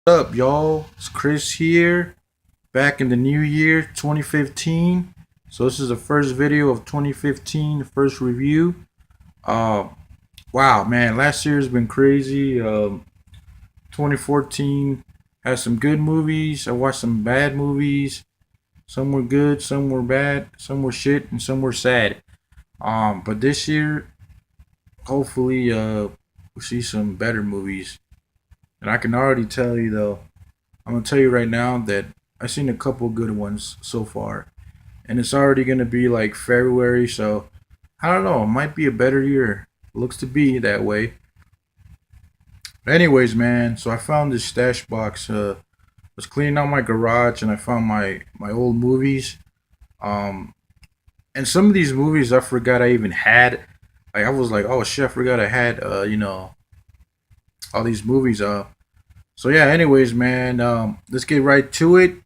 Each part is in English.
What up, y'all? It's Chris here, back in the new year 2015. So this is the first video of 2015, the first review. Uh, wow, man, last year's been crazy. 2014 had some good movies. I watched some bad movies. Some were good, some were bad, some were shit, and some were sad. But this year, hopefully, we'll see some better movies. And I can already tell you though, I'm gonna tell you right now that I've seen a couple good ones so far, and it's already gonna be like February, so I don't know. It might be a better year. Looks to be that way. But anyways, man, so I found this stash box. Was cleaning out my garage, and I found my old movies. Um, and some of these movies I forgot I even had. Like I was like, oh shit, I forgot I had. All these movies. So yeah. Anyways, man, let's get right to it.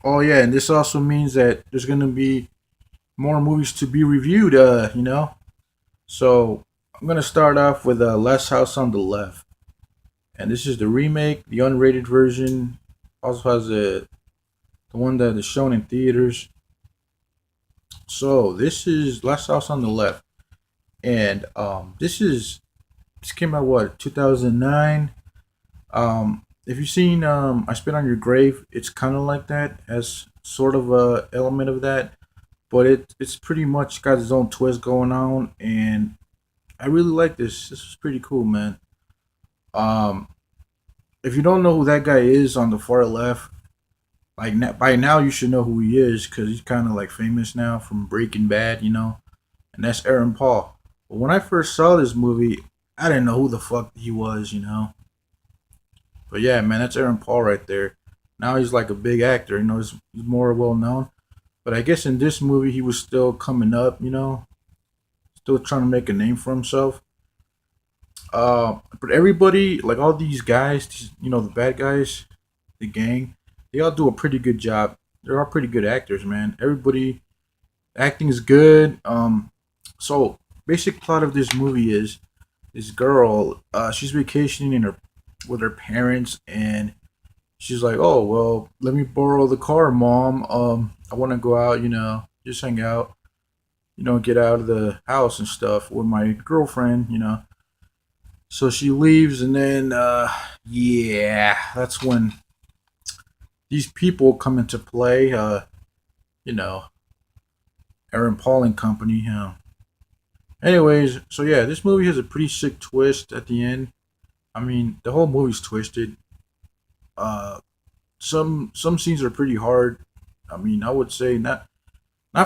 Oh yeah, and this also means that there's gonna be more movies to be reviewed. So I'm gonna start off with Last House on the Left, and this is the remake, the unrated version. Also has the one that is shown in theaters. So this is Last House on the Left, and this came out what 2009. If you've seen I Spit on Your Grave, it's kind of like that, as sort of a element of that, but it's pretty much got its own twist going on, and I really like this. This is pretty cool, man. Um, if you don't know who that guy is on the far left, like by now you should know who he is because he's kind of like famous now from Breaking Bad, and that's Aaron Paul. But when I first saw this movie, I didn't know who the fuck he was. But yeah, man, that's Aaron Paul right there. Now he's like a big actor, he's more well known. But I guess in this movie he was still coming up, still trying to make a name for himself. But everybody, like all these guys, the bad guys, the gang, they all do a pretty good job. They're all pretty good actors, man. Everybody acting is good. So basic plot of this movie is this girl, she's vacationing in her with her parents, and she's like, "Oh well, let me borrow the car, mom. I want to go out, just hang out, get out of the house and stuff with my girlfriend." So she leaves, and then, yeah, that's when these people come into play. You know, Aaron Paul and company. Anyways, so yeah, this movie has a pretty sick twist at the end. I mean, the whole movie's twisted. Uh, some scenes are pretty hard. I mean, I would say not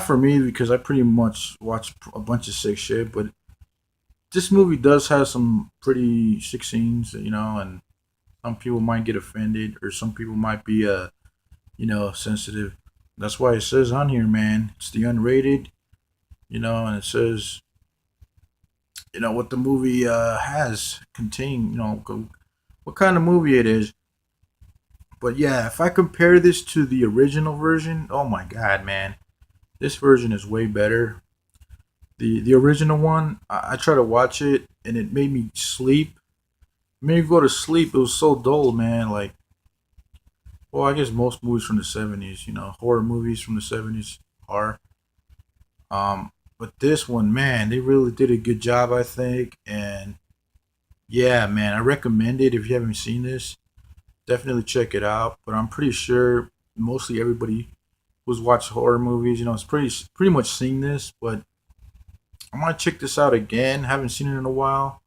for me because I pretty much watch a bunch of sick shit, but this movie does have some pretty sick scenes, and some people might get offended or some people might be sensitive. That's why it says on here, man, it's the unrated, and it says what the movie has contained, what kind of movie it is. But yeah, if I compare this to the original version, oh my god, man, this version is way better. The original one, I tried to watch it and it made me sleep. It made me go to sleep. It was so dull, man. Like, well, I guess most movies from the '70s, horror movies from the '70s are. But this one, man, they really did a good job, I think. And yeah, man, I recommend it if you haven't seen this. Definitely check it out. But I'm pretty sure mostly everybody who's watched horror movies, it's pretty much seen this. But I might check this out again. Haven't seen it in a while.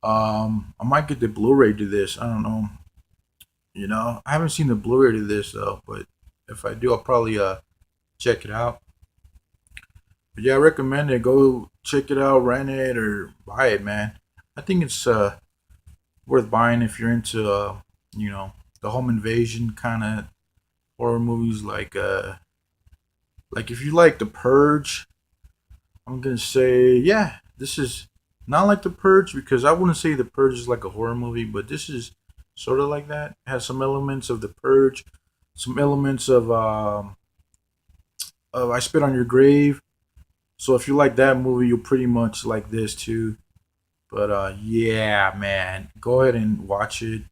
I might get the Blu-ray to this. I don't know. I haven't seen the Blu-ray to this though. But if I do, I'll probably check it out. But yeah, I recommend it. Go check it out, rent it, or buy it, man. I think it's worth buying if you're into you know the home invasion kind of horror movies, like if you like The Purge. I'm gonna say yeah, this is not like The Purge because I wouldn't say The Purge is like a horror movie, but this is sort of like that. It has some elements of The Purge, some elements of I Spit on Your Grave. So if you like that movie, you'll pretty much like this too. But yeah, man, go ahead and watch it.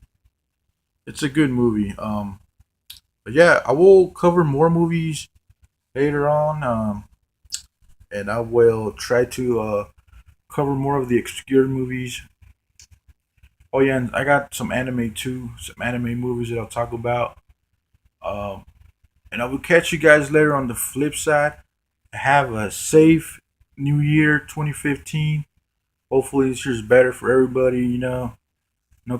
It's a good movie. But yeah, I will cover more movies later on. And I will try to cover more of the obscure movies. Oh yeah, and I got some anime too, some anime movies that I'll talk about. Um, and I will catch you guys later on the flip side. Have a safe New Year 2015. Hopefully this year's better for everybody. No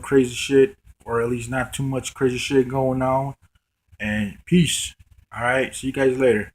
crazy shit, or at least not too much crazy shit going on. And peace. All right, see you guys later.